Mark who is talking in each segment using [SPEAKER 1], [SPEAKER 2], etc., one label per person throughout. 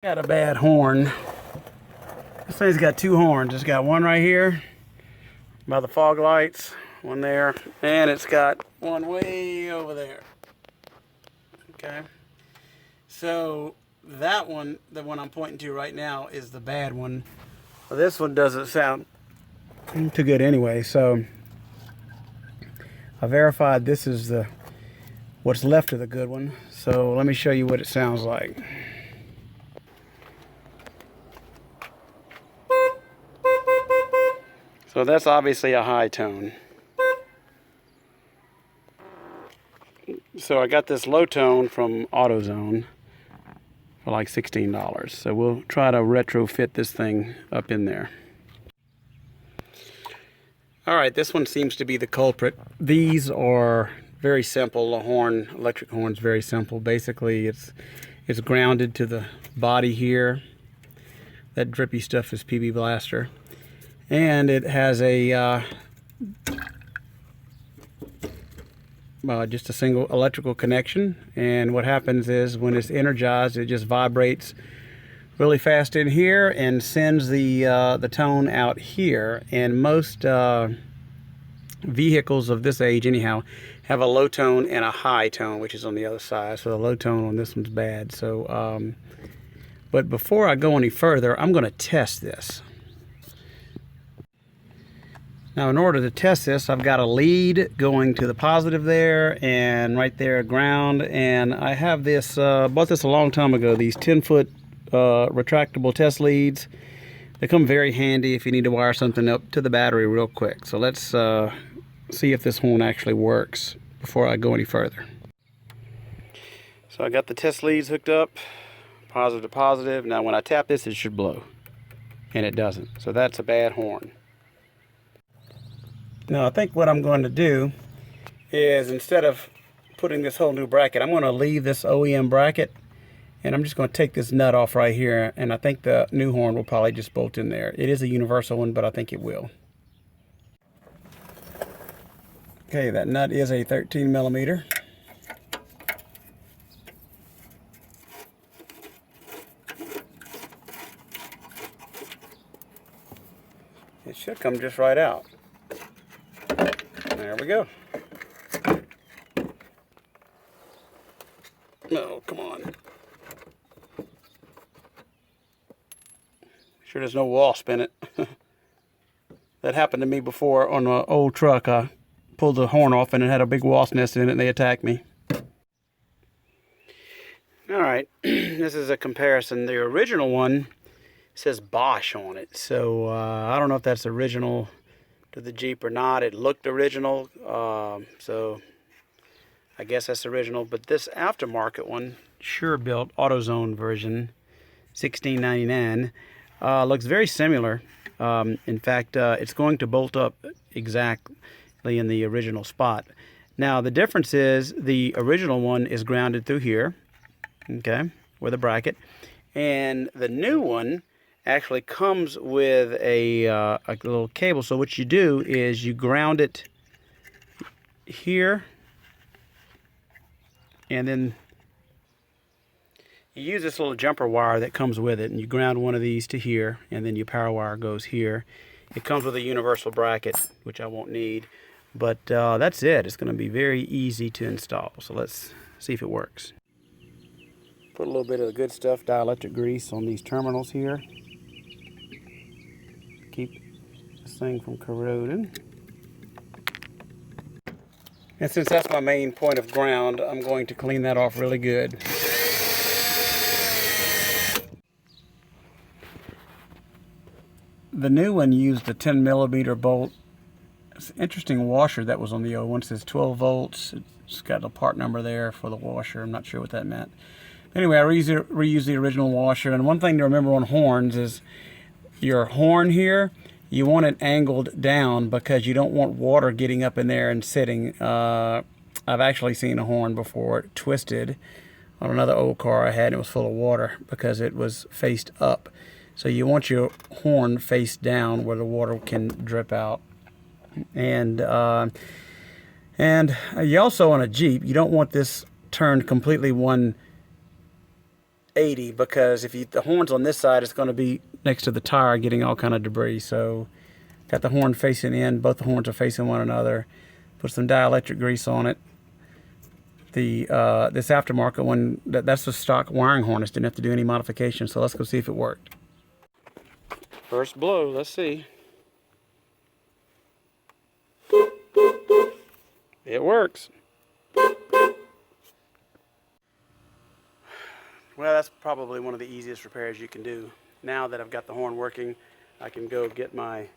[SPEAKER 1] Got a bad horn. This thing's got two horns. It's got one right here by the fog lights, one there, and it's got one way over there. Okay. So that one, the one I'm pointing to right now, is the bad one. Well, this one doesn't sound too good anyway. So I verified this is the what's left of the good one. So let me show you what it sounds like. So that's obviously a high tone. So I got this low tone from AutoZone for like $16. So we'll try to retrofit this thing up in there. All right, this one seems to be the culprit. These are very simple. The horn, electric horn's very simple. Basically, it's grounded to the body here. That drippy stuff is PB Blaster. And it has a just a single electrical connection, and what happens is when it's energized, it just vibrates really fast in here and sends the tone out here. And most vehicles of this age anyhow have a low tone and a high tone, which is on the other side. So the low tone on this one's bad. So but before I go any further, I'm going to test this. Now, in order to test this, I've got a lead going to the positive there, and right there ground. And I have this, bought this a long time ago, these 10-foot retractable test leads. They come very handy if you need to wire something up to the battery real quick. So let's see if this horn actually works before I go any further. So I got the test leads hooked up, positive to positive. Now when I tap this, it should blow, and it doesn't. So that's a bad horn. Now I think what I'm going to do is, instead of putting this whole new bracket, I'm going to leave this OEM bracket, and I'm just going to take this nut off right here, and I think the new horn will probably just bolt in there. It is a universal one, but I think it will. Okay, that nut is a 13 millimeter. It should come just right out. There we go. No, come on. Sure there's no wasp in it. That happened to me before on an old truck. I pulled the horn off and it had a big wasp nest in it, and they attacked me. Alright, this is a comparison. The original one says Bosch on it, so I don't know if that's original to the Jeep or not. It looked original, so I guess that's original. But this aftermarket one, sure built AutoZone version, $16.99, looks very similar. In fact, it's going to bolt up exactly in the original spot. Now the difference is the original one is grounded through here, okay, with a bracket, and the new one actually comes with a little cable. So what you do is you ground it here, and then you use this little jumper wire that comes with it, and you ground one of these to here, and then your power wire goes here. It comes with a universal bracket, which I won't need, but that's it. It's going to be very easy to install. So let's see if it works. Put a little bit of the good stuff, dielectric grease, on these terminals here. Keep this thing from corroding. And since that's my main point of ground, I'm going to clean that off really good. The new one used a 10 millimeter bolt. It's an interesting washer that was on the old one. It says 12 volts. It's got a part number there for the washer. I'm not sure what that meant. Anyway, I reused the original washer. And one thing to remember on horns is your horn here, you want it angled down because you don't want water getting up in there and sitting. I've actually seen a horn before twisted on another old car I had, and it was full of water because it was faced up. So you want your horn face down where the water can drip out. And you also, on a Jeep, you don't want this turned completely one 80, because if the horn's on this side, it's going to be next to the tire getting all kind of debris. So got the horn facing in, both the horns are facing one another. Put some dielectric grease on it. This aftermarket one, that's the stock wiring harness, didn't have to do any modification. So let's go see if it worked. First blow, let's see. It works. Well, that's probably one of the easiest repairs you can do. Now that I've got the horn working, I can go get my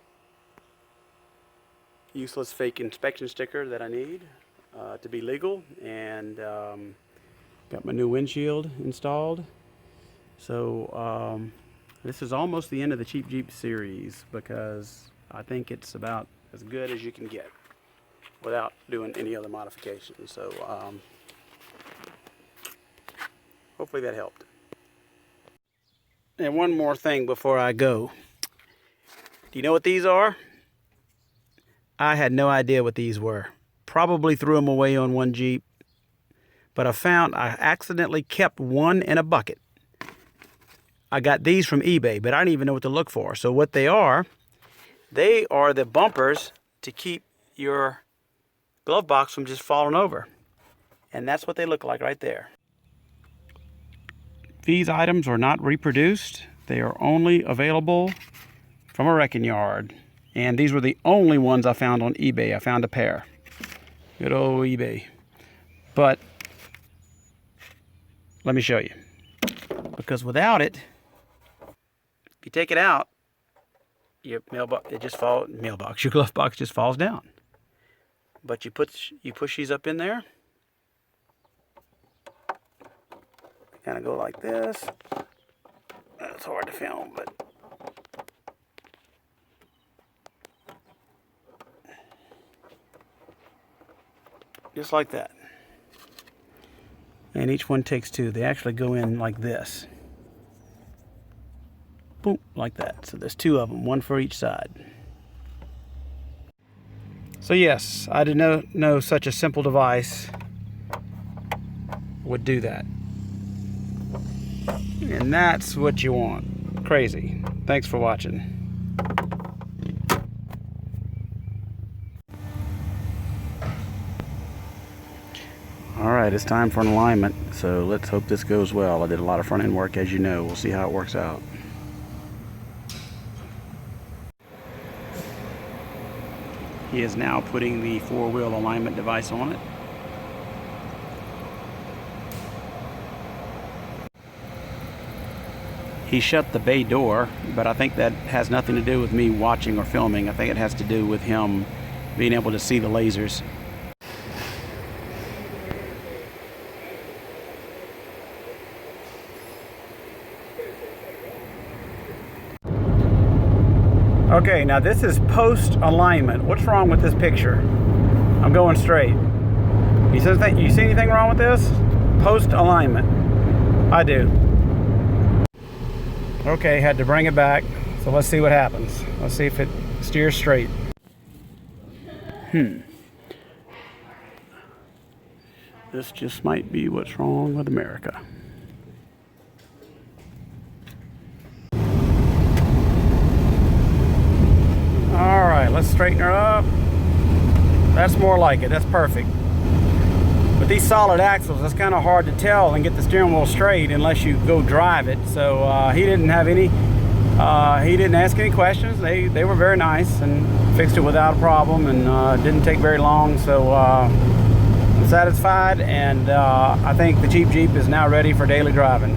[SPEAKER 1] useless fake inspection sticker that I need to be legal, and got my new windshield installed. So this is almost the end of the Cheap Jeep series, because I think it's about as good as you can get without doing any other modifications. So hopefully that helped. And one more thing before I go. Do you know what these are? I had no idea what these were. Probably threw them away on one Jeep, but I accidentally kept one in a bucket. I got these from eBay, but I didn't even know what to look for. So what they are the bumpers to keep your glove box from just falling over. And that's what they look like right there. These items are not reproduced. They are only available from a wrecking yard. And these were the only ones I found on eBay. I found a pair. Good old eBay. But let me show you. Because without it, if you take it out, your your glove box just falls down. But you push these up in there. Kind of go like this. It's hard to film, but just like that. And each one takes two. They actually go in like this. Boom, like that. So there's two of them, one for each side. So yes, I did not know such a simple device would do that. And that's what you want. Crazy. Thanks for watching. Alright, it's time for an alignment, so let's hope this goes well. I did a lot of front end work, as you know. We'll see how it works out. He is now putting the four-wheel alignment device on it. He shut the bay door, but I think that has nothing to do with me watching or filming. I think it has to do with him being able to see the lasers. Okay, now this is post alignment. What's wrong with this picture? I'm going straight. You see anything wrong with this? Post alignment. I do. Okay, had to bring it back. So let's see what happens. Let's see if it steers straight. This just might be what's wrong with America. Alright, let's straighten her up. That's more like it. That's perfect. With these solid axles, it's kind of hard to tell and get the steering wheel straight unless you go drive it. So he didn't have any, he didn't ask any questions. They were very nice and fixed it without a problem, and didn't take very long. So I'm satisfied, and I think the Cheap Jeep is now ready for daily driving.